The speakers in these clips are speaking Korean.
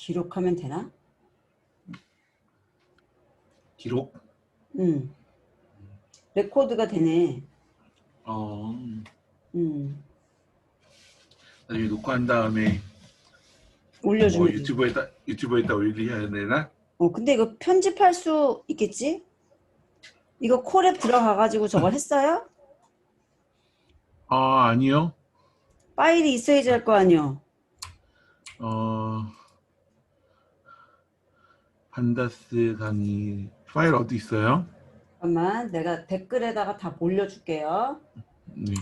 기록하면 되나? 기록? 응. 레코드가 되네. 나중에 녹화한 다음에 뭐 올려주면 되지. 유튜브에다 올려야 되나? 근데 이거 편집할 수 있겠지? 이거 콜앱 들어가가지고 저걸 했어요? 아니요. 파일이 있어야지 할 거 아니요. 판다스 강의 파일 어디 있어요? 잠깐만, 내가 댓글에다가 다 올려줄게요. 네.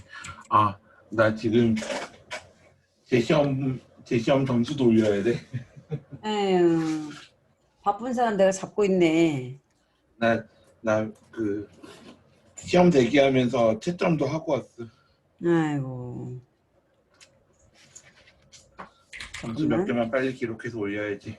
나 지금 제 시험 점수도 올려야 돼. 에휴, 바쁜 사람 내가 잡고 있네. 나 시험 대기하면서 채점도 하고 왔어. 아이고. 점수 몇 잠깐만. 개만 빨리 기록해서 올려야지.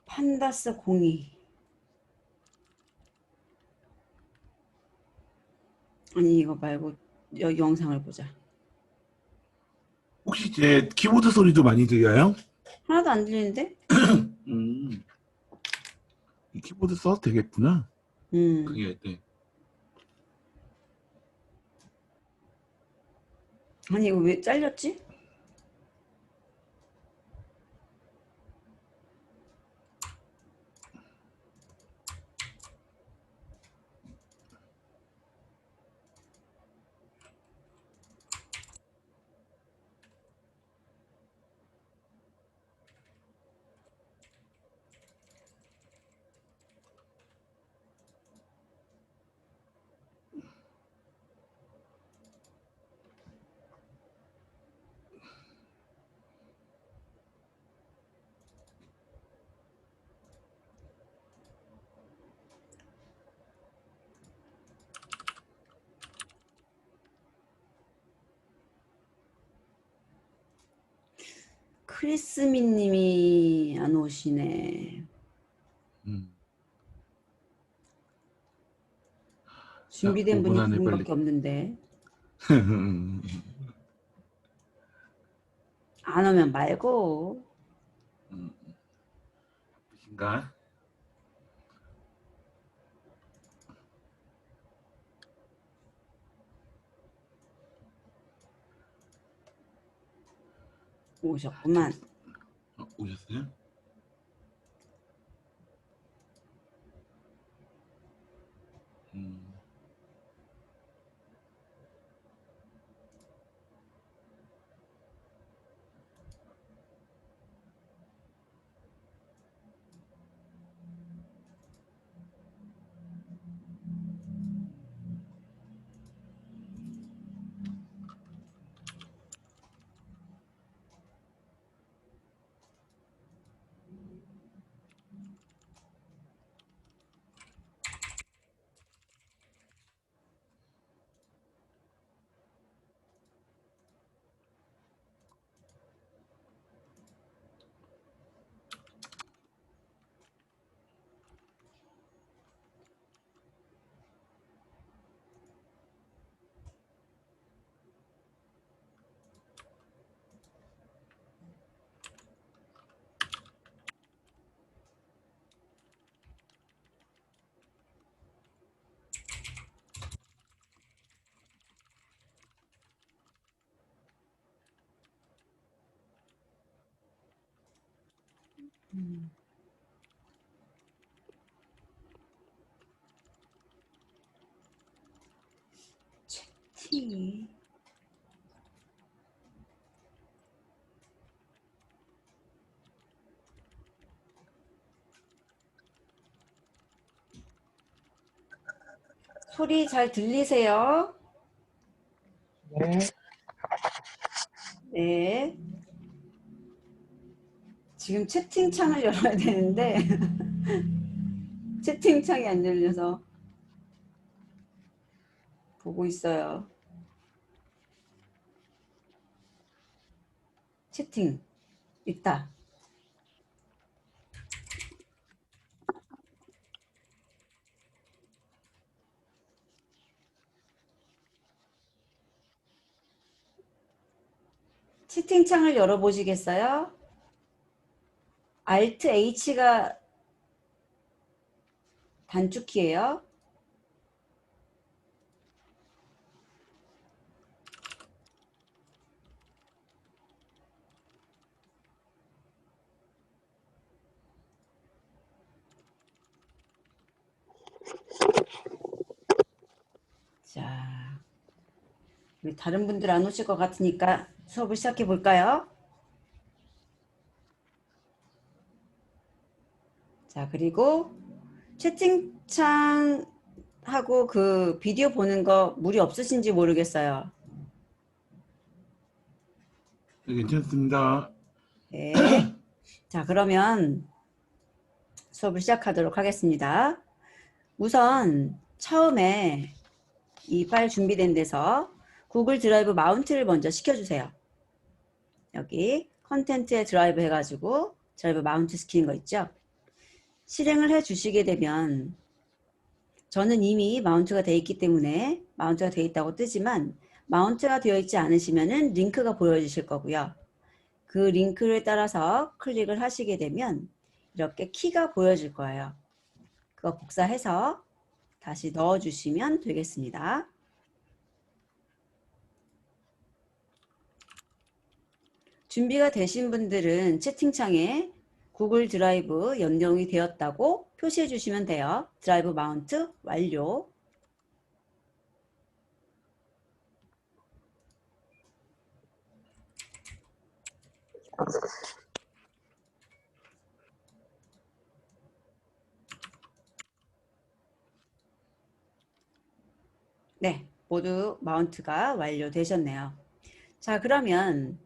판다스 02. 아니, 이거 말고 영상을 보자. 혹시 제 키보드 소리도 많이 들려요? 하나도 안 들리는데? 이 키보드 써도 되겠구나. 음. 그게 네. 아니, 이거 왜 잘렸지? 크리스미님이 안 오시네. 준비된 분이 5분 두 안에 빨리. 분밖에 없는데. 안 오면 말고. 바쁘신가? 오셨구만. 오셨어요? 채팅이. 소리 잘 들리세요? 네. 네. 지금 채팅창을 열어야 되는데 채팅창이 안 열려서 보고 있어요. 채팅 있다. 채팅창을 열어보시겠어요? Alt H가 단축키예요. 자, 우리 다른 분들 안 오실 것 같으니까 수업을 시작해 볼까요? 자, 그리고 채팅창하고 그 비디오 보는 거 무리 없으신지 모르겠어요. 네, 괜찮습니다. 네. 자, 그러면 수업을 시작하도록 하겠습니다. 우선 처음에 이 파일 준비된 데서 구글 드라이브 마운트를 먼저 시켜주세요. 여기 컨텐츠에 드라이브 해가지고 드라이브 마운트 시키는 거 있죠? 실행을 해 주시게 되면 저는 이미 마운트가 되어 있기 때문에 마운트가 되어 있다고 뜨지만 마운트가 되어 있지 않으시면은 링크가 보여주실 거고요. 그 링크를 따라서 클릭을 하시게 되면 이렇게 키가 보여질 거예요. 그거 복사해서 다시 넣어주시면 되겠습니다. 준비가 되신 분들은 채팅창에 구글 드라이브 연동이 되었다고 표시해 주시면 돼요. 드라이브 마운트 완료. 네, 모두 마운트가 완료되셨네요. 자, 그러면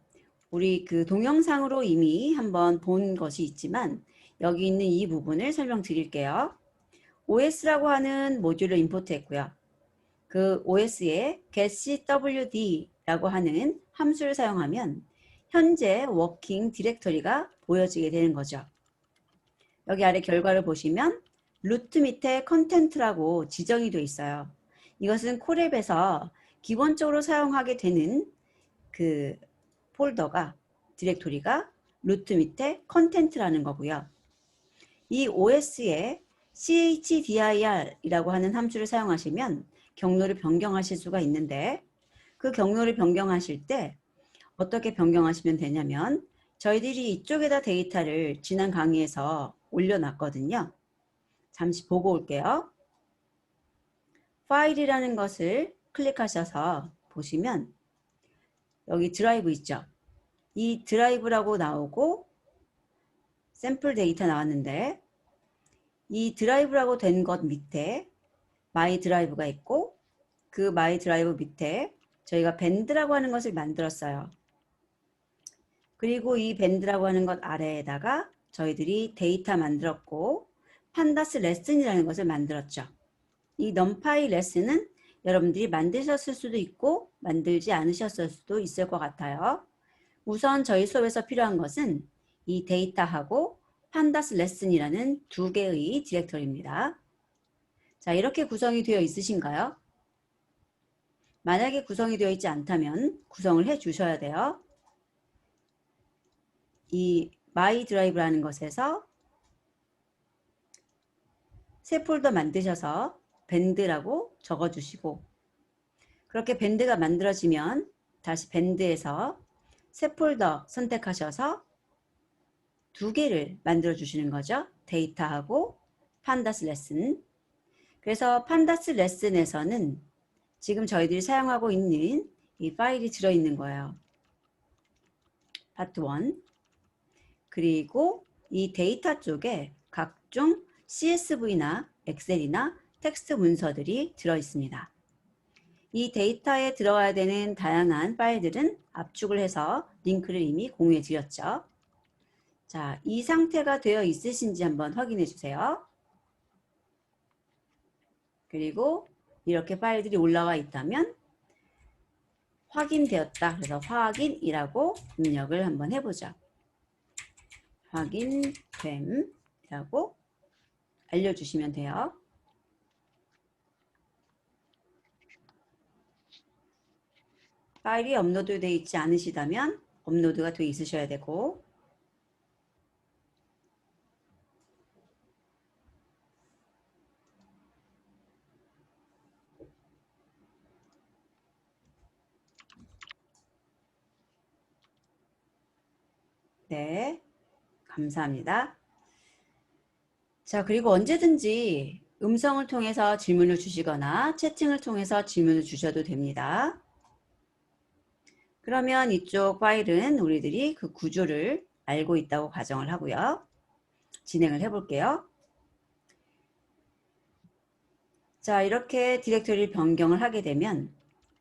우리 그 동영상으로 이미 한번 본 것이 있지만 여기 있는 이 부분을 설명드릴게요. OS라고 하는 모듈을 임포트했고요. 그 OS에 getCWD라고 하는 함수를 사용하면 현재 워킹 디렉터리가 보여지게 되는 거죠. 여기 아래 결과를 보시면 루트 밑에 컨텐트라고 지정이 되어 있어요. 이것은 콜앱에서 기본적으로 사용하게 되는 그 폴더가 디렉토리가 루트 밑에 컨텐트라는 거고요. 이 OS에 chdir이라고 하는 함수를 사용하시면 경로를 변경하실 수가 있는데 그 경로를 변경하실 때 어떻게 변경하시면 되냐면 저희들이 이쪽에다 데이터를 지난 강의에서 올려놨거든요. 잠시 보고 올게요. 파일이라는 것을 클릭하셔서 보시면 여기 드라이브 있죠. 이 드라이브라고 나오고 샘플 데이터 나왔는데 이 드라이브라고 된 것 밑에 마이 드라이브가 있고 그 마이 드라이브 밑에 저희가 밴드라고 하는 것을 만들었어요. 그리고 이 밴드라고 하는 것 아래에다가 저희들이 데이터 만들었고 판다스 레슨이라는 것을 만들었죠. 이 넘파이 레슨은 여러분들이 만드셨을 수도 있고 만들지 않으셨을 수도 있을 것 같아요. 우선 저희 수업에서 필요한 것은 이 데이터하고 판다스 레슨이라는 두 개의 디렉터리입니다. 자, 이렇게 구성이 되어 있으신가요? 만약에 구성이 되어 있지 않다면 구성을 해 주셔야 돼요. 이 마이 드라이브라는 것에서 새 폴더 만드셔서 밴드라고 적어주시고 그렇게 밴드가 만들어지면 다시 밴드에서 새 폴더 선택하셔서 두 개를 만들어 주시는 거죠. 데이터하고 판다스 레슨. 그래서 판다스 레슨에서는 지금 저희들이 사용하고 있는 이 파일이 들어있는 거예요. 파트 1. 그리고 이 데이터 쪽에 각종 CSV나 엑셀이나 텍스트 문서들이 들어있습니다. 이 데이터에 들어가야 되는 다양한 파일들은 압축을 해서 링크를 이미 공유해 드렸죠. 자, 이 상태가 되어 있으신지 한번 확인해 주세요. 그리고 이렇게 파일들이 올라와 있다면 확인되었다. 그래서 확인이라고 입력을 한번 해보죠. 확인됨이라고 알려주시면 돼요. 파일이 업로드 되어 있지 않으시다면 업로드가 돼 있으셔야 되고, 네, 감사합니다. 자, 그리고 언제든지 음성을 통해서 질문을 주시거나 채팅을 통해서 질문을 주셔도 됩니다. 그러면 이쪽 파일은 우리들이 그 구조를 알고 있다고 가정을 하고요. 진행을 해볼게요. 자, 이렇게 디렉토리 변경을 하게 되면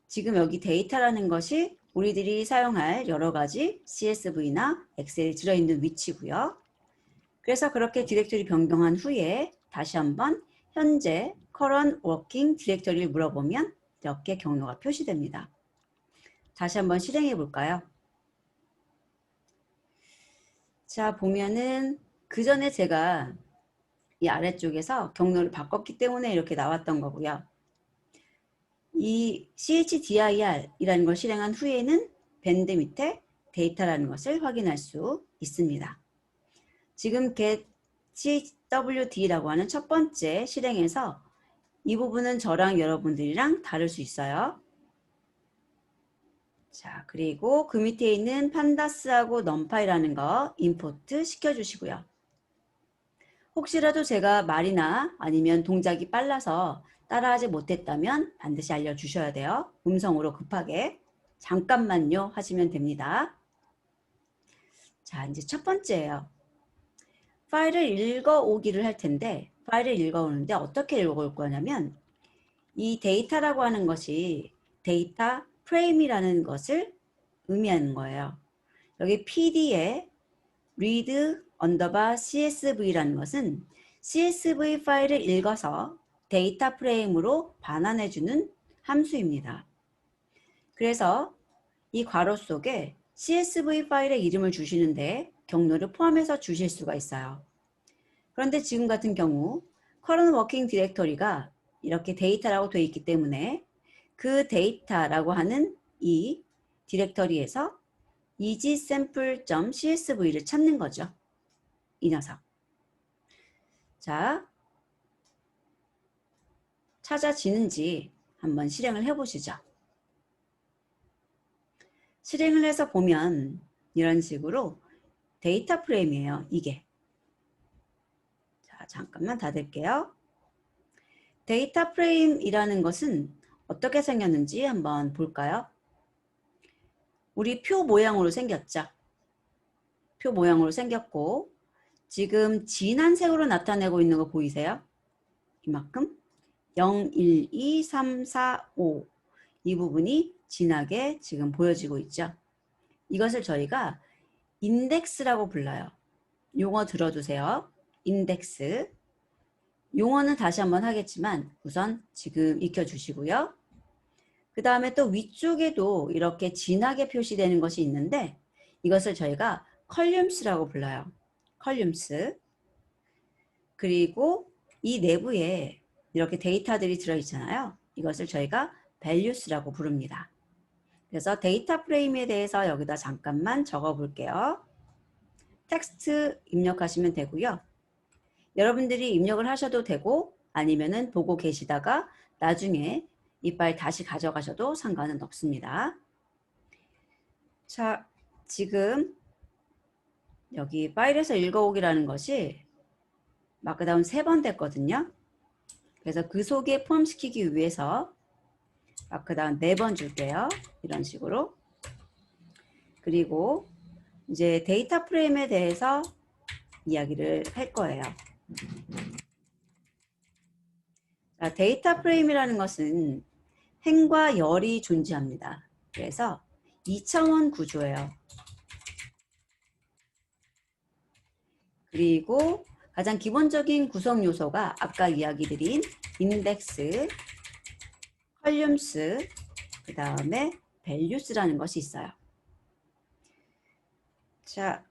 지금 여기 데이터라는 것이 우리들이 사용할 여러 가지 CSV나 엑셀이 들어있는 위치고요. 그래서 그렇게 디렉토리 변경한 후에 다시 한번 현재 current working 디렉토리를 물어보면 이렇게 경로가 표시됩니다. 다시 한번 실행해 볼까요? 자, 보면은 그 전에 제가 이 아래쪽에서 경로를 바꿨기 때문에 이렇게 나왔던 거고요. 이 CHDIR 이라는 걸 실행한 후에는 밴드 밑에 데이터라는 것을 확인할 수 있습니다. 지금 get CWD라고 하는 첫 번째 실행에서 이 부분은 저랑 여러분들이랑 다를 수 있어요. 자, 그리고 그 밑에 있는 판다스하고 넘파이라는 거 임포트 시켜주시고요. 혹시라도 제가 말이나 아니면 동작이 빨라서 따라하지 못했다면 반드시 알려주셔야 돼요. 음성으로 급하게 잠깐만요 하시면 됩니다. 자, 이제 첫 번째예요. 파일을 읽어오기를 할 텐데 파일을 읽어오는데 어떻게 읽어올 거냐면 이 데이터라고 하는 것이 데이터 프레임이라는 것을 의미하는 거예요. 여기 PD에 read underbar CSV라는 것은 CSV 파일을 읽어서 데이터 프레임으로 반환해주는 함수입니다. 그래서 이 괄호 속에 CSV 파일의 이름을 주시는데 경로를 포함해서 주실 수가 있어요. 그런데 지금 같은 경우 current working directory가 이렇게 데이터라고 되어 있기 때문에 그 데이터라고 하는 이 디렉터리에서 easysample.csv를 찾는 거죠. 이 녀석. 자, 찾아지는지 한번 실행을 해보시죠. 실행을 해서 보면 이런 식으로 데이터 프레임이에요. 이게. 자, 잠깐만 닫을게요. 데이터 프레임이라는 것은 어떻게 생겼는지 한번 볼까요? 우리 표 모양으로 생겼죠. 표 모양으로 생겼고 지금 진한 색으로 나타내고 있는 거 보이세요? 이만큼 0, 1, 2, 3, 4, 5 이 부분이 진하게 지금 보여지고 있죠. 이것을 저희가 인덱스라고 불러요. 용어 들어두세요. 인덱스. 용어는 다시 한번 하겠지만 우선 지금 익혀주시고요. 그 다음에 또 위쪽에도 이렇게 진하게 표시되는 것이 있는데 이것을 저희가 컬럼스라고 불러요. 컬럼스. 그리고 이 내부에 이렇게 데이터들이 들어있잖아요. 이것을 저희가 values라고 부릅니다. 그래서 데이터 프레임에 대해서 여기다 잠깐만 적어 볼게요. 텍스트 입력하시면 되고요. 여러분들이 입력을 하셔도 되고 아니면은 보고 계시다가 나중에 이 파일 다시 가져가셔도 상관은 없습니다. 자, 지금 여기 파일에서 읽어오기라는 것이 마크다운 3번 됐거든요. 그래서 그 속에 포함시키기 위해서 마크다운 4번 줄게요. 이런 식으로. 그리고 이제 데이터 프레임에 대해서 이야기를 할 거예요. 자, 데이터 프레임이라는 것은 행과 열이 존재합니다. 그래서 2차원 구조예요. 그리고 가장 기본적인 구성 요소가 아까 이야기 드린 인덱스, 컬럼스, 그 다음에 values라는 것이 있어요. 자,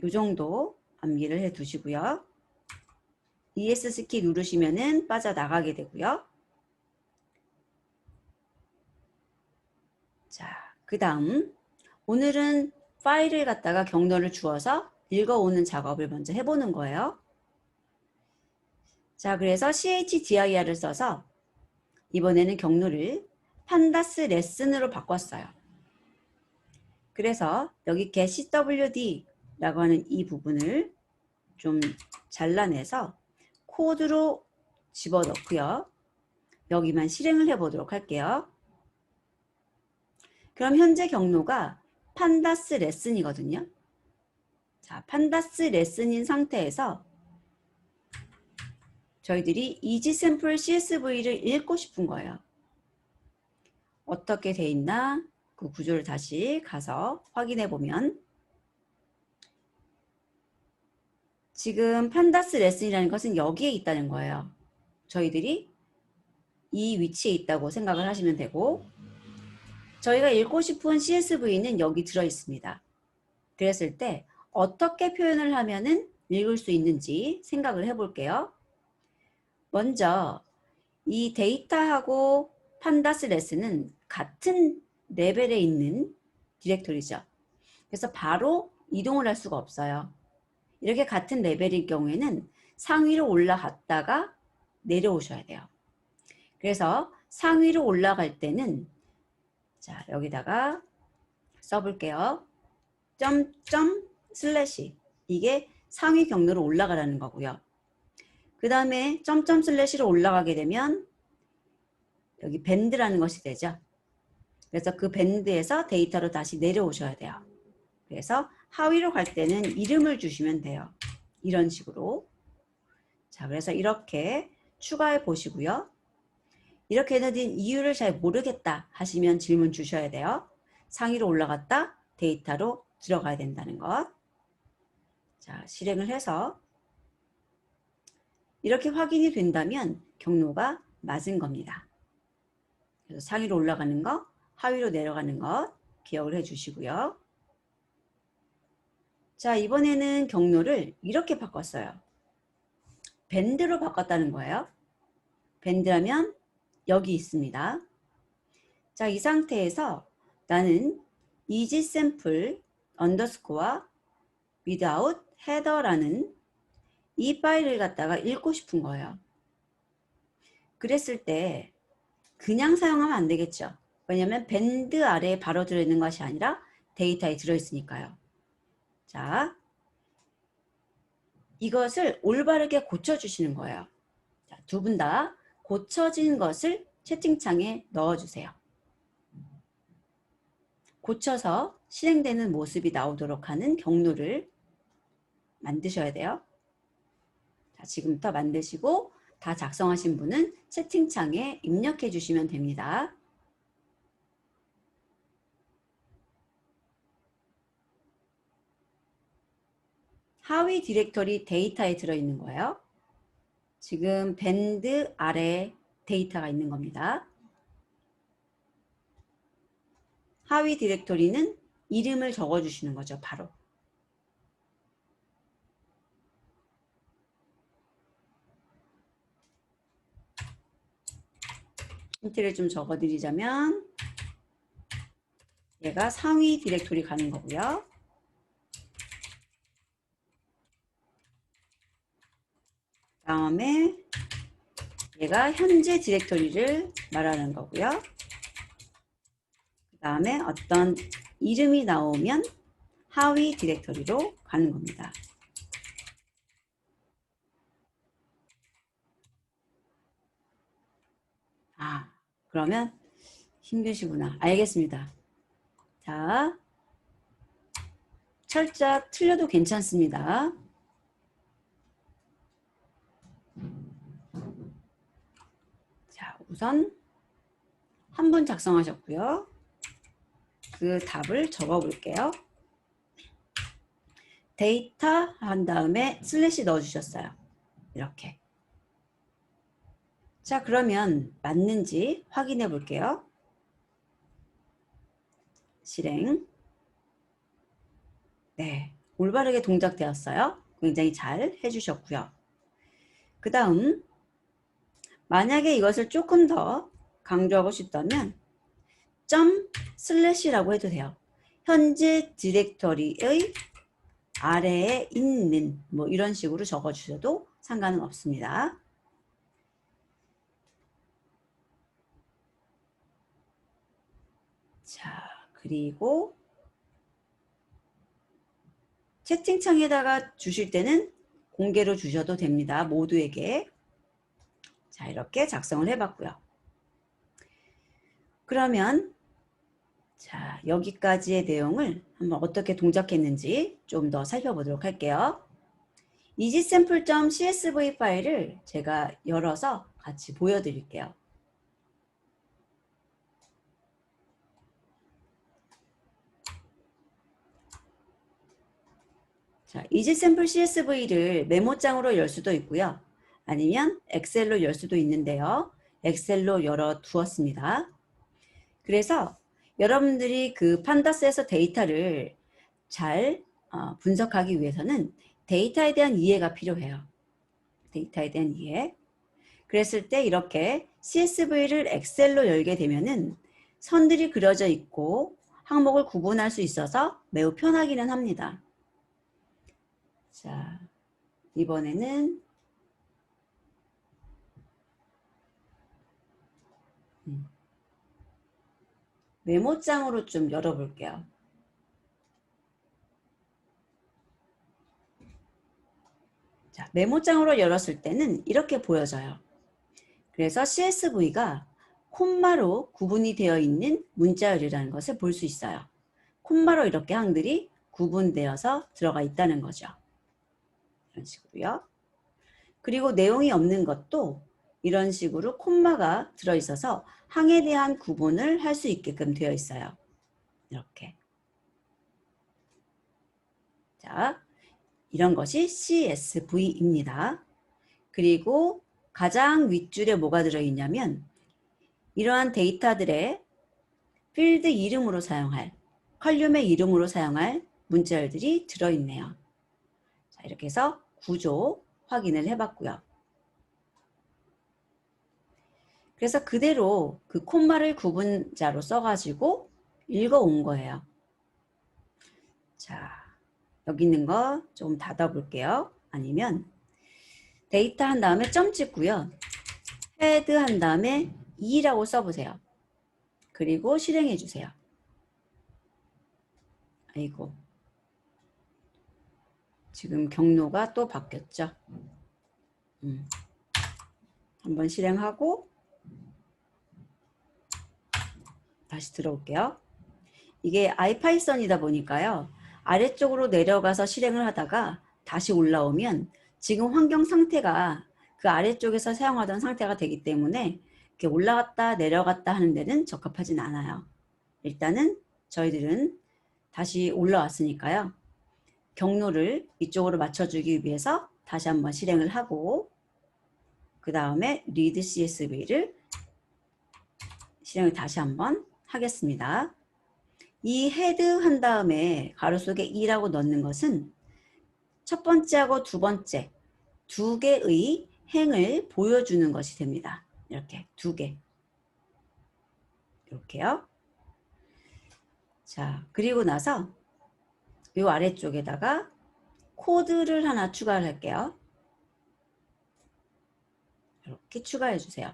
요 정도 암기를 해 두시고요. ES 키 누르시면은 빠져나가게 되고요. 자, 그 다음 오늘은 파일을 갖다가 경로를 주어서 읽어오는 작업을 먼저 해보는 거예요. 자, 그래서 chdir을 써서 이번에는 경로를 판다스 레슨으로 바꿨어요. 그래서 여기 getCWD라고 하는 이 부분을 좀 잘라내서 코드로 집어넣고요. 여기만 실행을 해보도록 할게요. 그럼 현재 경로가 판다스 레슨이거든요. 자, 판다스 레슨인 상태에서 저희들이 이지샘플 CSV를 읽고 싶은 거예요. 어떻게 돼 있나? 그 구조를 다시 가서 확인해 보면 지금 판다스 레슨이라는 것은 여기에 있다는 거예요. 저희들이 이 위치에 있다고 생각을 하시면 되고 저희가 읽고 싶은 CSV는 여기 들어 있습니다. 그랬을 때 어떻게 표현을 하면은 읽을 수 있는지 생각을 해볼게요. 먼저 이 데이터하고 판다스 레슨은 같은 레벨에 있는 디렉토리죠. 그래서 바로 이동을 할 수가 없어요. 이렇게 같은 레벨일 경우에는 상위로 올라갔다가 내려오셔야 돼요. 그래서 상위로 올라갈 때는 자, 여기다가 써볼게요. 점점 슬래시 이게 상위 경로로 올라가라는 거고요. 그 다음에 점점 슬래시로 올라가게 되면 여기 밴드라는 것이 되죠. 그래서 그 밴드에서 데이터로 다시 내려오셔야 돼요. 그래서 하위로 갈 때는 이름을 주시면 돼요. 이런 식으로. 자, 그래서 이렇게 추가해 보시고요. 이렇게 된 이유를 잘 모르겠다 하시면 질문 주셔야 돼요. 상위로 올라갔다 데이터로 들어가야 된다는 것. 자, 실행을 해서 이렇게 확인이 된다면 경로가 맞은 겁니다. 그래서 상위로 올라가는 거, 하위로 내려가는 것 기억을 해 주시고요. 자, 이번에는 경로를 이렇게 바꿨어요. 밴드로 바꿨다는 거예요. 밴드라면 여기 있습니다. 자, 이 상태에서 나는 EasySample underscore without header라는 이 파일을 갖다가 읽고 싶은 거예요. 그랬을 때 그냥 사용하면 안 되겠죠. 왜냐하면 밴드 아래에 바로 들어있는 것이 아니라 데이터에 들어있으니까요. 자, 이것을 올바르게 고쳐주시는 거예요. 두 분 다 고쳐진 것을 채팅창에 넣어주세요. 고쳐서 실행되는 모습이 나오도록 하는 경로를 만드셔야 돼요. 자, 지금부터 만드시고 다 작성하신 분은 채팅창에 입력해 주시면 됩니다. 하위 디렉터리 데이터에 들어있는 거예요. 지금 밴드 아래 데이터가 있는 겁니다. 하위 디렉토리는 이름을 적어주시는 거죠. 바로. 힌트를 좀 적어드리자면 얘가 상위 디렉토리 가는 거고요. 다음에 얘가 현재 디렉토리를 말하는 거고요. 그 다음에 어떤 이름이 나오면 하위 디렉토리로 가는 겁니다. 아, 그러면 힘드시구나. 알겠습니다. 자, 철자 틀려도 괜찮습니다. 자, 우선 한 분 작성하셨고요. 그 답을 적어 볼게요. 데이터 한 다음에 슬래시 넣어주셨어요. 이렇게. 자, 그러면 맞는지 확인해 볼게요. 실행. 네, 올바르게 동작되었어요. 굉장히 잘 해주셨고요. 그 다음 만약에 이것을 조금 더 강조하고 싶다면 점 슬래시라고 해도 돼요. 현재 디렉터리의 아래에 있는 뭐 이런 식으로 적어주셔도 상관은 없습니다. 자, 그리고 채팅창에다가 주실 때는 공개로 주셔도 됩니다. 모두에게. 자, 이렇게 작성을 해봤고요. 그러면 자, 여기까지의 내용을 한번 어떻게 동작했는지 좀 더 살펴보도록 할게요. easysample.csv 파일을 제가 열어서 같이 보여드릴게요. 자, easysample CSV를 메모장으로 열 수도 있고요. 아니면 엑셀로 열 수도 있는데요. 엑셀로 열어 두었습니다. 그래서 여러분들이 그 판다스에서 데이터를 잘 분석하기 위해서는 데이터에 대한 이해가 필요해요. 데이터에 대한 이해. 그랬을 때 이렇게 CSV를 엑셀로 열게 되면은 선들이 그려져 있고 항목을 구분할 수 있어서 매우 편하기는 합니다. 자, 이번에는 메모장으로 좀 열어볼게요. 자, 메모장으로 열었을 때는 이렇게 보여져요. 그래서 CSV가 콤마로 구분이 되어 있는 문자열이라는 것을 볼 수 있어요. 콤마로 이렇게 항들이 구분되어서 들어가 있다는 거죠. 이런 식으로요. 그리고 내용이 없는 것도 이런 식으로 콤마가 들어있어서 항에 대한 구분을 할 수 있게끔 되어 있어요. 이렇게. 자, 이런 것이 CSV입니다. 그리고 가장 윗줄에 뭐가 들어있냐면 이러한 데이터들의 필드 이름으로 사용할, 컬럼의 이름으로 사용할 문자열들이 들어있네요. 자, 이렇게 해서 구조 확인을 해봤고요. 그래서 그대로 그 콤마를 구분자로 써가지고 읽어온 거예요. 자, 여기 있는 거 좀 닫아볼게요. 아니면 데이터 한 다음에 점 찍고요. 헤드 한 다음에 2라고 써보세요. 그리고 실행해 주세요. 아이고. 지금 경로가 또 바뀌었죠. 한번 실행하고 다시 들어올게요. 이게 아이파이썬이다 보니까요. 아래쪽으로 내려가서 실행을 하다가 다시 올라오면 지금 환경 상태가 그 아래쪽에서 사용하던 상태가 되기 때문에 이렇게 올라갔다 내려갔다 하는 데는 적합하진 않아요. 일단은 저희들은 다시 올라왔으니까요. 경로를 이쪽으로 맞춰주기 위해서 다시 한번 실행을 하고 그 다음에 read CSV를 실행을 다시 한번 하겠습니다. 이 헤드 한 다음에 가로 속에 2라고 넣는 것은 첫 번째하고 두 번째 두 개의 행을 보여주는 것이 됩니다. 이렇게 두 개. 이렇게요. 자, 그리고 나서 이 아래쪽에다가 코드를 하나 추가를 할게요. 이렇게 추가해 주세요.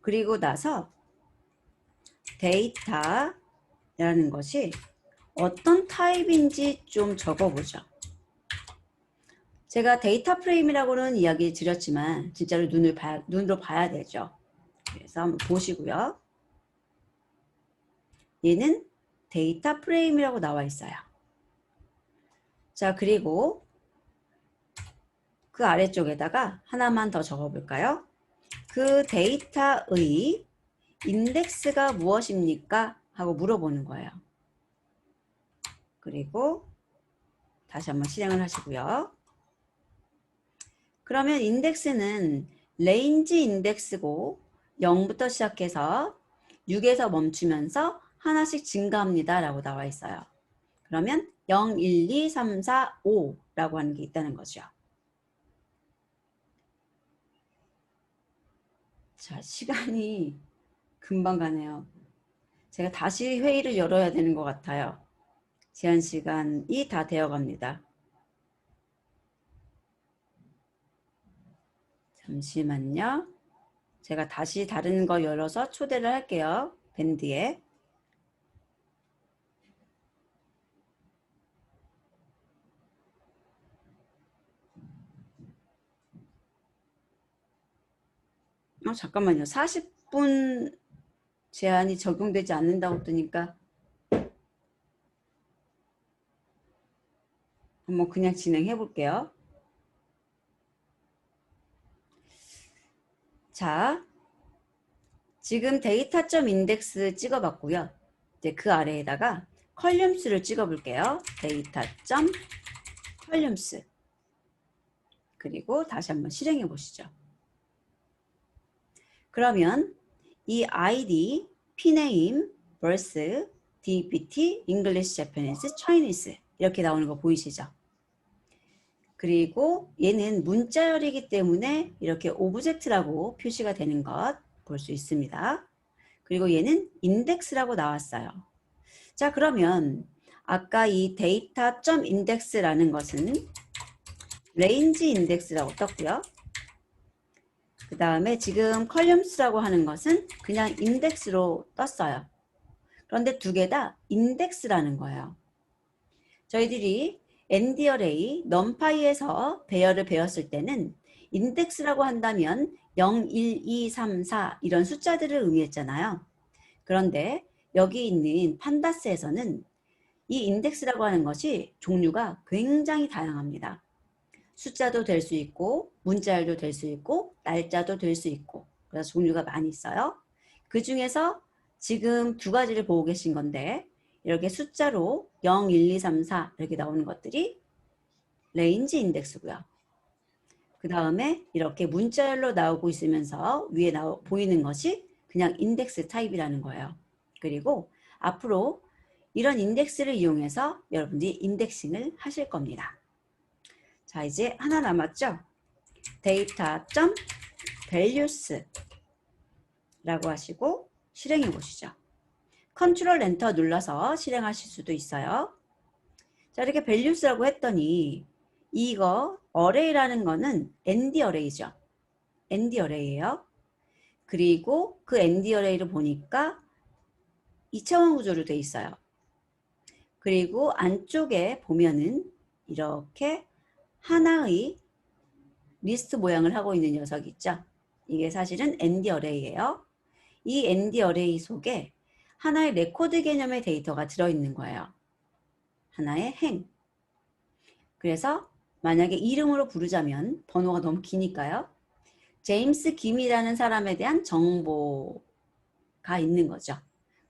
그리고 나서 데이터라는 것이 어떤 타입인지 좀 적어보죠. 제가 데이터 프레임이라고는 이야기 드렸지만 진짜로 눈으로 봐야 되죠. 그래서 한번 보시고요. 얘는 데이터 프레임이라고 나와 있어요. 자, 그리고 그 아래쪽에다가 하나만 더 적어볼까요? 그 데이터의 인덱스가 무엇입니까? 하고 물어보는 거예요. 그리고 다시 한번 실행을 하시고요. 그러면 인덱스는 레인지 인덱스고 0부터 시작해서 6에서 멈추면서 하나씩 증가합니다 라고 나와 있어요. 그러면 0, 1, 2, 3, 4, 5 라고 하는 게 있다는 거죠. 자, 시간이 금방 가네요. 제가 다시 회의를 열어야 되는 것 같아요. 제한 시간이 다 되어 갑니다. 잠시만요. 제가 다시 다른 거 열어서 초대를 할게요. 밴드에. 잠깐만요. 40분 제한이 적용되지 않는다고 뜨니까 한번 그냥 진행해 볼게요. 자, 지금 데이터점 인덱스 찍어봤고요. 이제 그 아래에다가 컬럼스를 찍어볼게요. 데이터점 컬럼스. 그리고 다시 한번 실행해 보시죠. 그러면 이 ID, pname, verse, DPT, English, Japanese, Chinese 이렇게 나오는 거 보이시죠? 그리고 얘는 문자열이기 때문에 이렇게 오브젝트라고 표시가 되는 것 볼 수 있습니다. 그리고 얘는 인덱스라고 나왔어요. 자, 그러면 아까 이 데이터.index라는 인덱스라는 것은 레인지 인덱스라고 떴고요. 그 다음에 지금 컬럼스라고 하는 것은 그냥 인덱스로 떴어요. 그런데 두 개 다 인덱스라는 거예요. 저희들이 ND-array, numpy에서 배열을 배웠을 때는 인덱스라고 한다면 0, 1, 2, 3, 4 이런 숫자들을 의미했잖아요. 그런데 여기 있는 판다스에서는 이 인덱스라고 하는 것이 종류가 굉장히 다양합니다. 숫자도 될 수 있고 문자열도 될 수 있고 날짜도 될 수 있고 그래서 종류가 많이 있어요. 그 중에서 지금 두 가지를 보고 계신 건데 이렇게 숫자로 0, 1, 2, 3, 4 이렇게 나오는 것들이 레인지 인덱스고요. 그 다음에 이렇게 문자열로 나오고 있으면서 위에 보이는 것이 그냥 인덱스 타입이라는 거예요. 그리고 앞으로 이런 인덱스를 이용해서 여러분들이 인덱싱을 하실 겁니다. 자, 이제 하나 남았죠? data.values 라고 하시고 실행해 보시죠. 컨트롤 엔터 눌러서 실행하실 수도 있어요. 자, 이렇게 values라고 했더니 이거 array라는 거는 ND array죠. ND array예요. 그리고 그 ND array를 보니까 2차원 구조로 돼 있어요. 그리고 안쪽에 보면은 이렇게 하나의 리스트 모양을 하고 있는 녀석 있죠. 이게 사실은 ND array예요. 이 ND array 속에 하나의 레코드 개념의 데이터가 들어있는 거예요. 하나의 행. 그래서 만약에 이름으로 부르자면 번호가 너무 기니까요. 제임스 김이라는 사람에 대한 정보가 있는 거죠.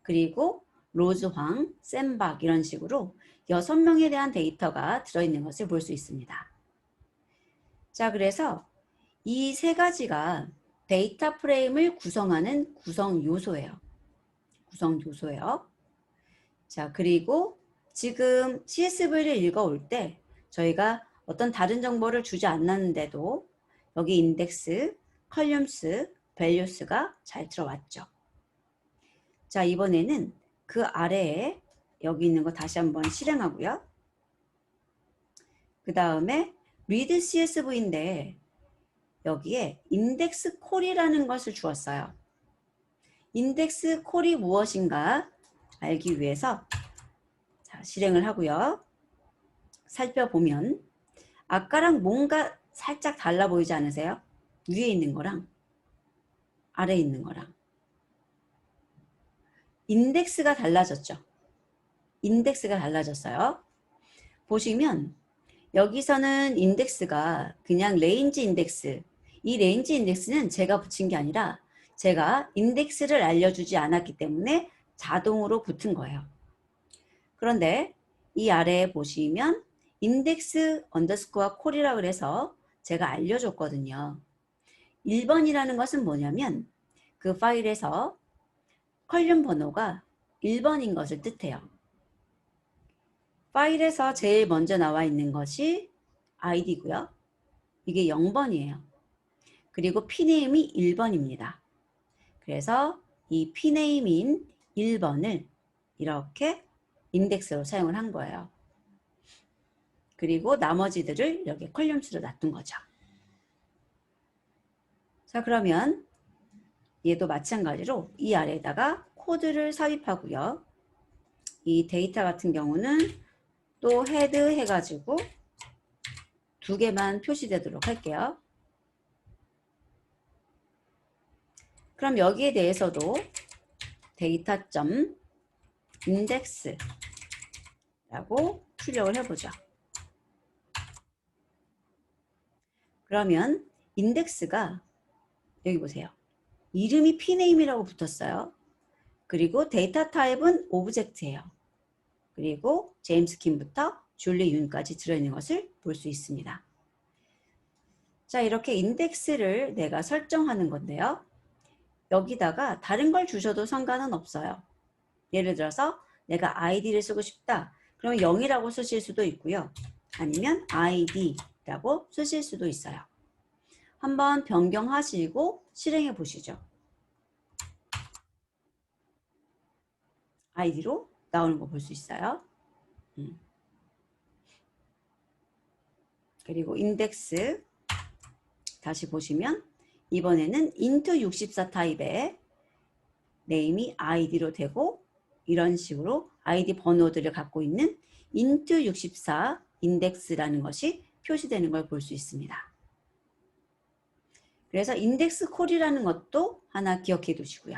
그리고 로즈 황, 샘박 이런 식으로 6명에 대한 데이터가 들어있는 것을 볼 수 있습니다. 자, 그래서 이 세 가지가 데이터 프레임을 구성하는 구성 요소예요. 구성 요소예요. 자, 그리고 지금 CSV를 읽어올 때 저희가 어떤 다른 정보를 주지 않았는데도 여기 인덱스, 컬럼스, 밸류스가 잘 들어왔죠. 자, 이번에는 그 아래에 여기 있는 거 다시 한번 실행하고요. 그 다음에 read CSV인데 여기에 인덱스 콜이라는 것을 주었어요. 인덱스 콜이 무엇인가 알기 위해서 자, 실행을 하고요. 살펴보면 아까랑 뭔가 살짝 달라 보이지 않으세요? 위에 있는 거랑 아래에 있는 거랑 인덱스가 달라졌죠. 인덱스가 달라졌어요. 보시면 여기서는 인덱스가 그냥 레인지 인덱스, 이 레인지 인덱스는 제가 붙인 게 아니라 제가 인덱스를 알려주지 않았기 때문에 자동으로 붙은 거예요. 그런데 이 아래에 보시면 인덱스 언더스코어 콜이라고 그래서 제가 알려줬거든요. 1번이라는 것은 뭐냐면 그 파일에서 컬럼 번호가 1번인 것을 뜻해요. 파일에서 제일 먼저 나와 있는 것이 id고요. 이게 0번이에요. 그리고 pname이 1번입니다. 그래서 이 pname인 1번을 이렇게 인덱스로 사용을 한 거예요. 그리고 나머지들을 이렇게 컬럼수로 놔둔 거죠. 자, 그러면 얘도 마찬가지로 이 아래에다가 코드를 삽입하고요. 이 데이터 같은 경우는 또 헤드 해가지고 2개만 표시되도록 할게요. 그럼 여기에 대해서도 데이터.index라고 출력을 해보죠. 그러면 인덱스가 여기 보세요. 이름이 pname이라고 붙었어요. 그리고 데이터 타입은 오브젝트예요. 그리고 제임스 킴부터 줄리 윤까지 들어있는 것을 볼 수 있습니다. 자, 이렇게 인덱스를 내가 설정하는 건데요. 여기다가 다른 걸 주셔도 상관은 없어요. 예를 들어서 내가 id를 쓰고 싶다. 그러면 0이라고 쓰실 수도 있고요. 아니면 id라고 쓰실 수도 있어요. 한번 변경하시고 실행해 보시죠. id로 나오는 거 볼 수 있어요. 그리고 인덱스 다시 보시면 이번에는 int 64 타입의 네임이 id로 되고 이런 식으로 id 번호들을 갖고 있는 int 64 인덱스라는 것이 표시되는 걸 볼 수 있습니다. 그래서 인덱스 콜이라는 것도 하나 기억해 두시고요.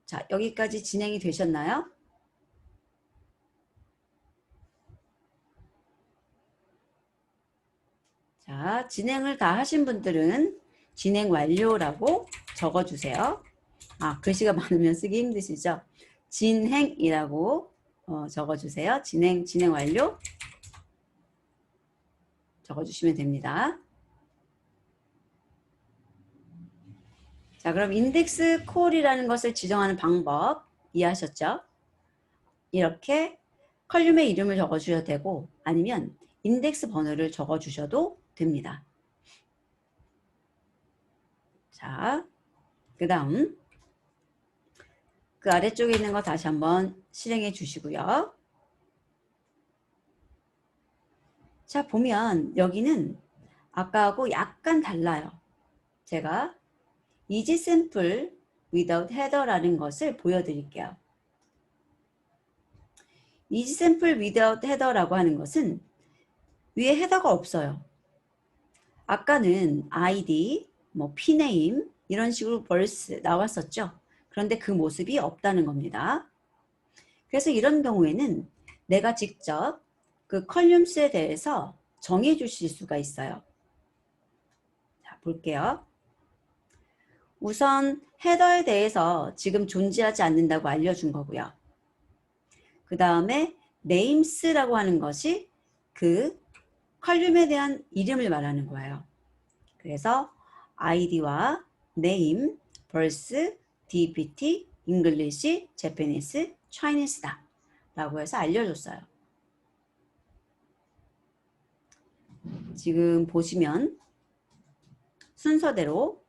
자, 여기까지 진행이 되셨나요? 자, 진행을 다 하신 분들은 진행 완료라고 적어주세요. 아, 글씨가 많으면 쓰기 힘드시죠? 진행이라고 적어주세요. 진행 완료 적어주시면 됩니다. 자, 그럼 인덱스 콜이라는 것을 지정하는 방법 이해하셨죠? 이렇게 컬럼의 이름을 적어주셔도 되고 아니면 인덱스 번호를 적어주셔도 됩니다. 자, 그 다음 그 아래쪽에 있는 거 다시 한번 실행해 주시고요. 자, 보면 여기는 아까하고 약간 달라요. 제가 easy sample without header라는 것을 보여드릴게요. easy sample without header라고 하는 것은 위에 헤더가 없어요. 아까는 id, 뭐 pname 이런 식으로 벌써 나왔었죠. 그런데 그 모습이 없다는 겁니다. 그래서 이런 경우에는 내가 직접 그 컬럼스에 대해서 정해 주실 수가 있어요. 자, 볼게요. 우선 헤더에 대해서 지금 존재하지 않는다고 알려준 거고요. 그 다음에 names라고 하는 것이 그 컬럼에 대한 이름을 말하는 거예요. 그래서 id와 name, verse, dpt, English, Japanese, Chinese다 라고 해서 알려줬어요. 지금 보시면 순서대로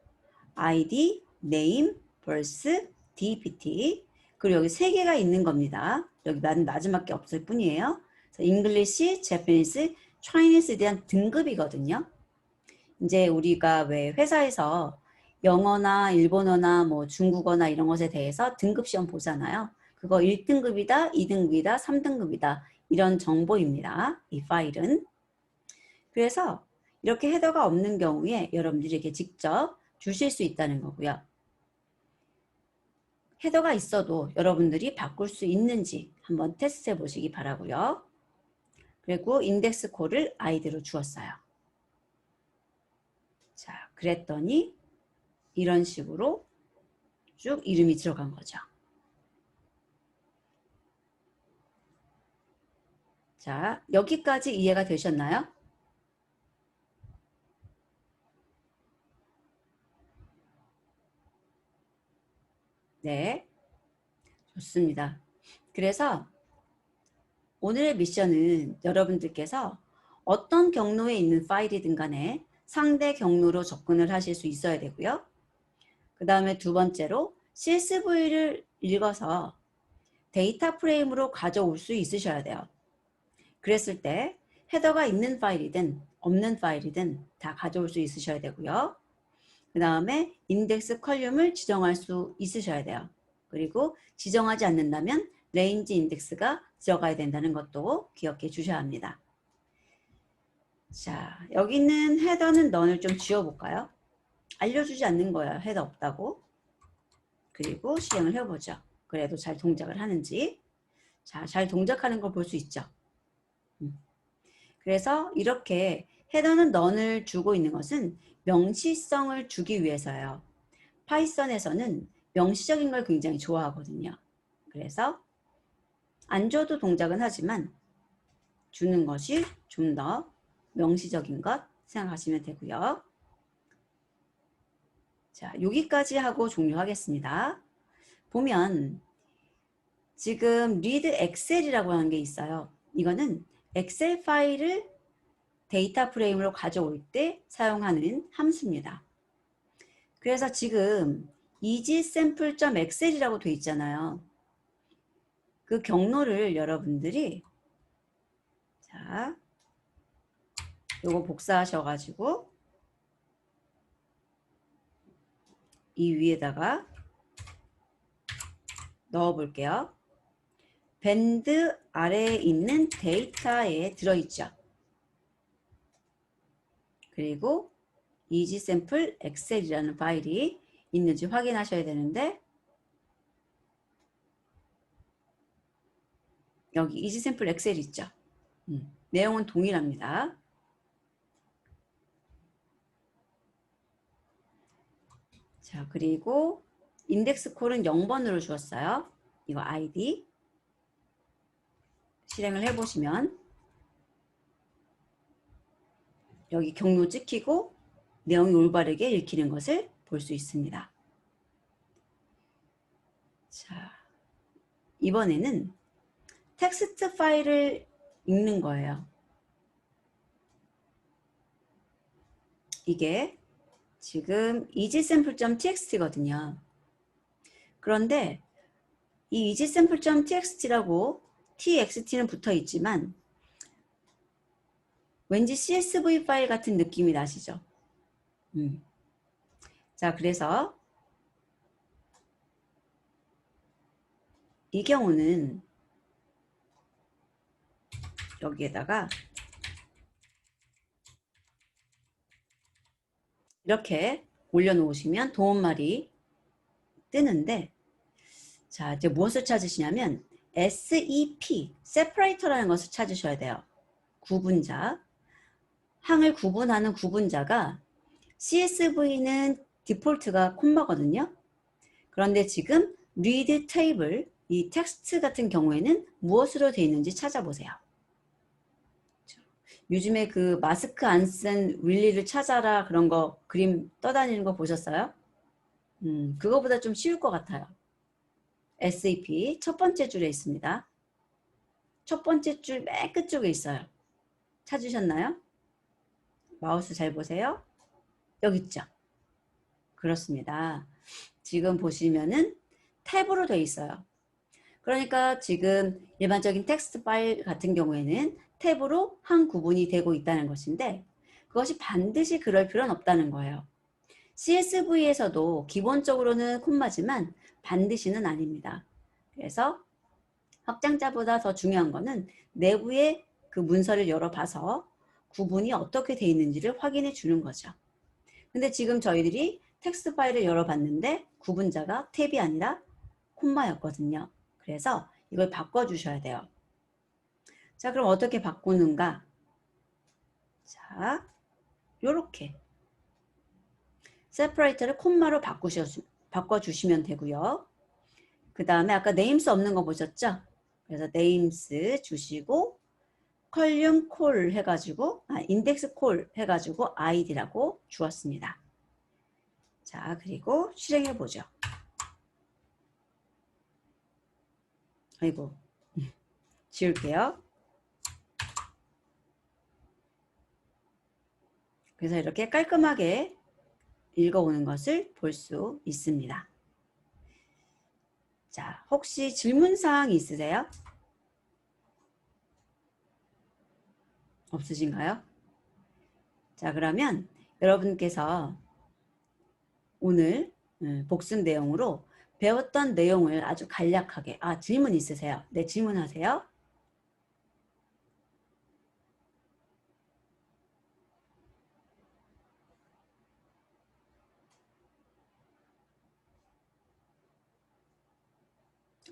id, name, verse, dpt 그리고 여기 3개가 있는 겁니다. 여기 마지막에 없을 뿐이에요. English, Japanese, Chinese에 대한 등급이거든요. 이제 우리가 왜 회사에서 영어나 일본어나 뭐 중국어나 이런 것에 대해서 등급 시험 보잖아요. 그거 1등급이다, 2등급이다, 3등급이다 이런 정보입니다. 이 파일은. 그래서 이렇게 헤더가 없는 경우에 여러분들이 이렇게 직접 주실 수 있다는 거고요. 헤더가 있어도 여러분들이 바꿀 수 있는지 한번 테스트해 보시기 바라고요. 그리고 인덱스 콜을 id로 주었어요. 자, 그랬더니 이런 식으로 쭉 이름이 들어간 거죠. 자, 여기까지 이해가 되셨나요? 네, 좋습니다. 그래서 오늘의 미션은 여러분들께서 어떤 경로에 있는 파일이든 간에 상대 경로로 접근을 하실 수 있어야 되고요. 그 그 다음에 두 번째로 CSV를 읽어서 데이터 프레임으로 가져올 수 있으셔야 돼요. 그랬을 때 헤더가 있는 파일이든 없는 파일이든 다 가져올 수 있으셔야 되고요. 그 다음에 인덱스 컬럼을 지정할 수 있으셔야 돼요. 그리고 지정하지 않는다면 레인지 인덱스가 들어가야 된다는 것도 기억해 주셔야 합니다. 자, 여기 있는 헤더는 넌을 좀 지워볼까요? 알려주지 않는 거예요. 헤더 없다고. 그리고 실행을 해보죠. 그래도 잘 동작을 하는지. 자, 잘 동작하는 걸 볼 수 있죠. 그래서 이렇게 헤더는 넌을 주고 있는 것은 명시성을 주기 위해서예요. 파이썬에서는 명시적인 걸 굉장히 좋아하거든요. 그래서 안 줘도 동작은 하지만 주는 것이 좀 더 명시적인 것 생각하시면 되고요. 자, 여기까지 하고 종료하겠습니다. 보면 지금 read excel이라고 하는 게 있어요. 이거는 엑셀 파일을 데이터 프레임으로 가져올 때 사용하는 함수입니다. 그래서 지금 easysample.excel이라고 돼 있잖아요. 그 경로를 여러분들이 자, 요거 복사하셔가지고 이 위에다가 넣어 볼게요. 밴드 아래에 있는 데이터에 들어있죠. 그리고 easysample excel이라는 파일이 있는지 확인하셔야 되는데 여기 easysample excel 있죠. 내용은 동일합니다. 자, 그리고 인덱스 콜은 0번으로 주었어요. 이거 id 실행을 해보시면 여기 경로 찍히고 내용이 올바르게 읽히는 것을 볼 수 있습니다. 자, 이번에는 텍스트 파일을 읽는 거예요. 이게 지금 easysample.txt거든요. 그런데 이 easysample.txt라고 txt는 붙어 있지만 왠지 CSV 파일 같은 느낌이 나시죠? 자, 그래서 이 경우는 여기에다가 이렇게 올려놓으시면 도움말이 뜨는데 자, 이제 무엇을 찾으시냐면 SEP, separator라는 것을 찾으셔야 돼요. 구분자. 항을 구분하는 구분자가 CSV는 디폴트가 콤마거든요. 그런데 지금 read table, 이 텍스트 같은 경우에는 무엇으로 되어 있는지 찾아보세요. 요즘에 그 마스크 안 쓴 윌리를 찾아라 그런 거 그림 떠다니는 거 보셨어요? 그거보다 좀 쉬울 것 같아요. SAP 첫 번째 줄에 있습니다. 첫 번째 줄 맨 끝쪽에 있어요. 찾으셨나요? 마우스 잘 보세요. 여기 있죠? 그렇습니다. 지금 보시면은 탭으로 되어 있어요. 그러니까 지금 일반적인 텍스트 파일 같은 경우에는 탭으로 한 구분이 되고 있다는 것인데 그것이 반드시 그럴 필요는 없다는 거예요. CSV에서도 기본적으로는 콤마지만 반드시는 아닙니다. 그래서 확장자보다 더 중요한 거는 내부의 그 문서를 열어봐서 구분이 어떻게 되어 있는지를 확인해 주는 거죠. 근데 지금 저희들이 텍스트 파일을 열어봤는데 구분자가 탭이 아니라 콤마였거든요. 그래서 이걸 바꿔주셔야 돼요. 자, 그럼 어떻게 바꾸는가? 자, 요렇게 separator를 콤마로 바꿔주시면 되고요. 그 다음에 아까 names 없는 거 보셨죠? 그래서 names 주시고 컬럼 콜 해가지고 인덱스 콜 해가지고 id라고 주었습니다. 자, 그리고 실행해 보죠. 아이고 지울게요. 그래서 이렇게 깔끔하게 읽어오는 것을 볼 수 있습니다. 자, 혹시 질문사항이 있으세요? 없으신가요? 자, 그러면 여러분께서 오늘 복습 내용으로 배웠던 내용을 아주 간략하게, 질문 있으세요? 네, 질문하세요.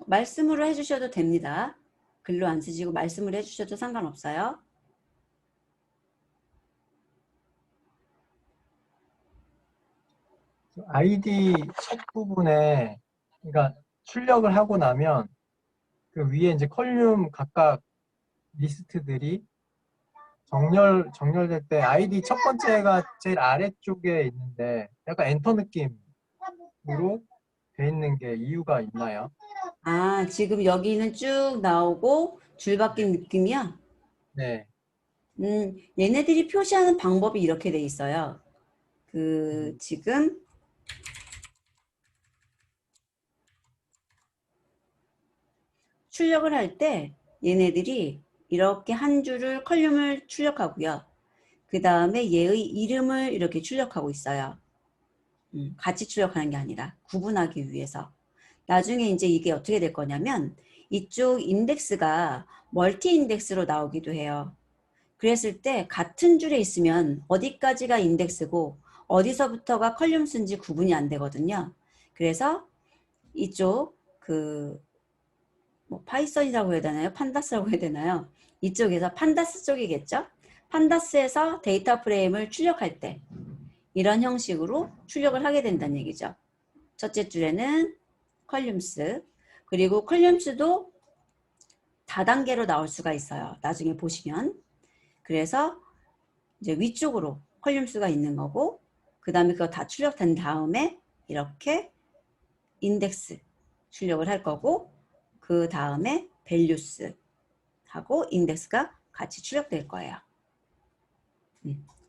말씀으로 해주셔도 됩니다. 글로 안 쓰시고 말씀을 해주셔도 상관없어요. 아이디 책 부분에, 그러니까 출력을 하고 나면 그 위에 이제 컬륨 각각 리스트들이 정렬될 때 아이디 첫 번째가 제일 아래쪽에 있는데 약간 엔터 느낌으로 돼 있는 게 이유가 있나요? 지금 여기는 쭉 나오고 줄 바뀐 느낌이야? 네. 얘네들이 표시하는 방법이 이렇게 돼 있어요. 지금 출력을 할 때 얘네들이 이렇게 한 줄을 컬륨을 출력하고요. 그 다음에 얘의 이름을 이렇게 출력하고 있어요. 같이 출력하는 게 아니라 구분하기 위해서. 나중에 이제 이게 어떻게 될 거냐면 이쪽 인덱스가 멀티 인덱스로 나오기도 해요. 그랬을 때 같은 줄에 있으면 어디까지가 인덱스고 어디서부터가 컬륨 순지 구분이 안 되거든요. 그래서 이쪽 파이썬이라고 해야 되나요? 판다스라고 해야 되나요? 이쪽에서 판다스 쪽이겠죠? 판다스에서 데이터 프레임을 출력할 때 이런 형식으로 출력을 하게 된다는 얘기죠. 첫째 줄에는 컬륨스, 그리고 컬륨스도 다단계로 나올 수가 있어요. 나중에 보시면. 그래서 이제 위쪽으로 컬륨수가 있는 거고, 그 다음에 그거 다 출력된 다음에 이렇게 인덱스 출력을 할 거고, 그 다음에 밸류스 하고 인덱스가 같이 출력될 거예요.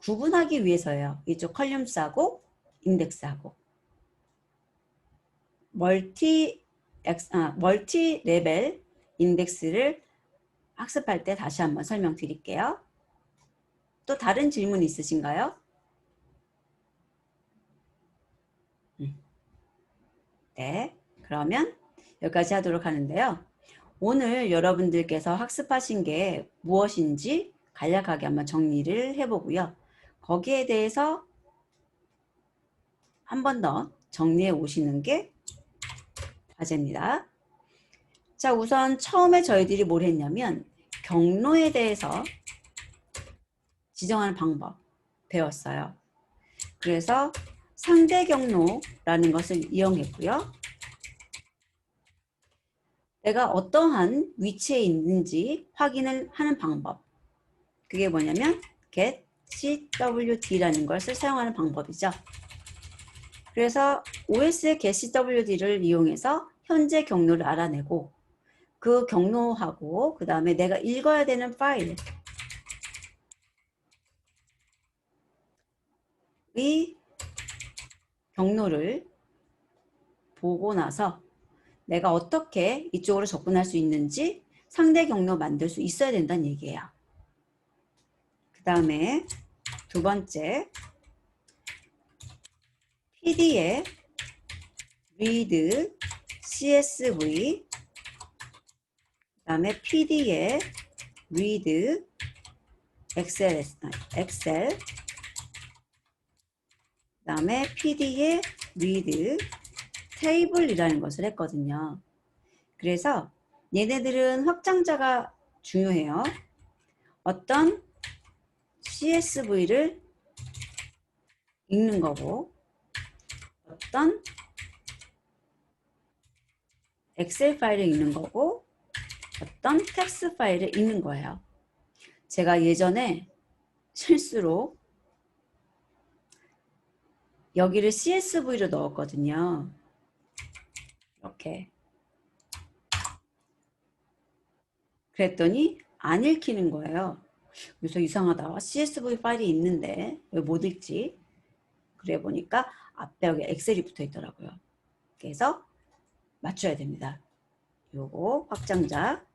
구분하기 위해서예요. 이쪽 컬륨스하고 인덱스하고. 멀티 레벨 인덱스를 학습할 때 다시 한번 설명드릴게요. 또 다른 질문 있으신가요? 네, 그러면 여기까지 하도록 하는데요. 오늘 여러분들께서 학습하신 게 무엇인지 간략하게 한번 정리를 해보고요. 거기에 대해서 한 번 더 정리해 오시는 게 과제입니다. 자, 우선 처음에 저희들이 뭘 했냐면 경로에 대해서 지정하는 방법 배웠어요. 그래서 상대 경로라는 것을 이용했고요. 내가 어떠한 위치에 있는지 확인을 하는 방법. 그게 뭐냐면 get cwd라는 것을 사용하는 방법이죠. 그래서 OS의 get cwd를 이용해서 현재 경로를 알아내고 그 경로하고 그 다음에 내가 읽어야 되는 파일의 경로를 보고 나서 내가 어떻게 이쪽으로 접근할 수 있는지 상대 경로 만들 수 있어야 된다는 얘기예요. 그 다음에 두 번째, PD의 read CSV, 그 다음에 PD의 read 엑셀, 그 다음에 PD의 read 테이블이라는 것을 했거든요. 그래서 얘네들은 확장자가 중요해요. 어떤 CSV를 읽는 거고 어떤 엑셀 파일을 읽는 거고 어떤 텍스트 파일을 읽는 거예요. 제가 예전에 실수로 여기를 CSV로 넣었거든요. 이렇게. 그랬더니 안 읽히는 거예요. 그래서 이상하다. CSV 파일이 있는데 왜 못 읽지? 그래 보니까 앞에 여기 엑셀이 붙어 있더라고요. 그래서 맞춰야 됩니다. 요거 확장자.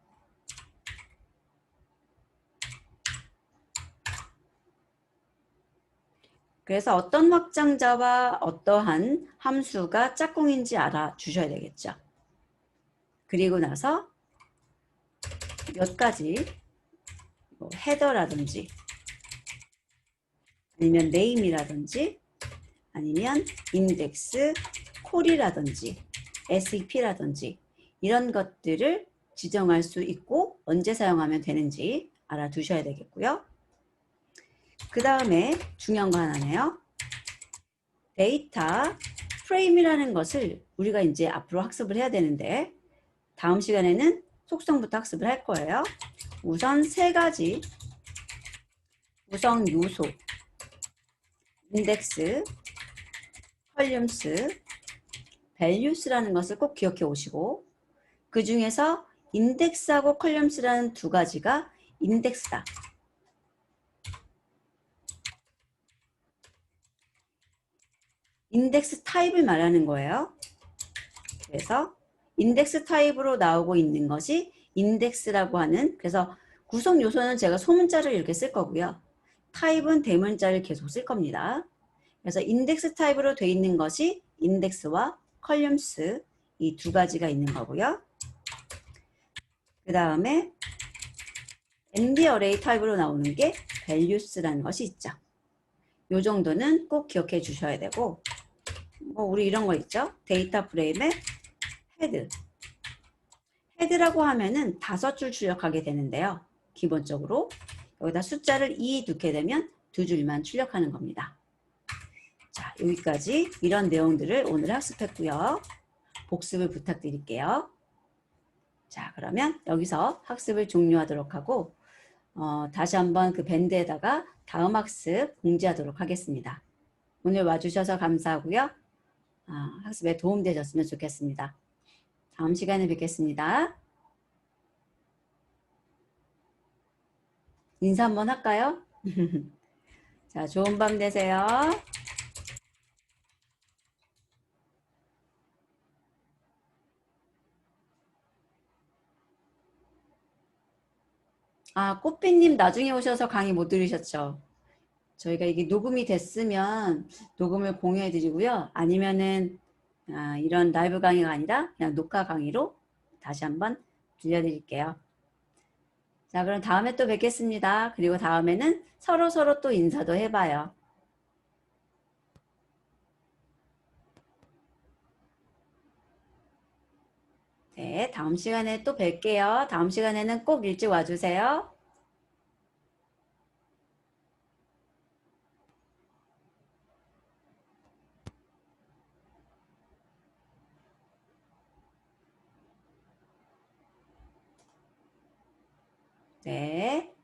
그래서 어떤 확장자와 어떠한 함수가 짝꿍인지 알아주셔야 되겠죠. 그리고 나서 몇 가지 뭐 헤더라든지 아니면 name이라든지 아니면 인덱스, 콜이라든지 SEP라든지 이런 것들을 지정할 수 있고 언제 사용하면 되는지 알아두셔야 되겠고요. 그 다음에 중요한 거 하나네요. 데이터 프레임이라는 것을 우리가 이제 앞으로 학습을 해야 되는데 다음 시간에는 속성부터 학습을 할 거예요. 우선 세 가지 구성 요소, 인덱스, 컬럼스, 밸류스라는 것을 꼭 기억해 오시고 그 중에서 인덱스하고 컬럼스라는 두 가지가 인덱스다. 인덱스 타입을 말하는 거예요. 그래서 인덱스 타입으로 나오고 있는 것이 인덱스라고 하는 그래서 구성 요소는 제가 소문자를 이렇게 쓸 거고요. 타입은 대문자를 계속 쓸 겁니다. 그래서 인덱스 타입으로 되어 있는 것이 인덱스와 컬럼스 이 두 가지가 있는 거고요. 그 다음에 MD 어레이 타입으로 나오는 게 values라는 것이 있죠. 요 정도는 꼭 기억해 주셔야 되고 뭐 우리 이런 거 있죠. 데이터 프레임의 헤드. 헤드라고 하면은 5줄 출력하게 되는데요. 기본적으로 여기다 숫자를 2 넣게 되면 2줄만 출력하는 겁니다. 자, 여기까지 이런 내용들을 오늘 학습했고요. 복습을 부탁드릴게요. 자, 그러면 여기서 학습을 종료하도록 하고 다시 한번 그 밴드에다가 다음 학습 공지하도록 하겠습니다. 오늘 와주셔서 감사하고요. 학습에 도움되셨으면 좋겠습니다. 다음 시간에 뵙겠습니다. 인사 한번 할까요? 자, 좋은 밤 되세요. 꽃피님 나중에 오셔서 강의 못 들으셨죠? 저희가 이게 녹음이 됐으면 녹음을 공유해 드리고요. 아니면은 이런 라이브 강의가 아니라 그냥 녹화 강의로 다시 한번 들려드릴게요. 자, 그럼 다음에 또 뵙겠습니다. 그리고 다음에는 서로 또 인사도 해봐요. 네, 다음 시간에 또 뵐게요. 다음 시간에는 꼭 일찍 와주세요. 네.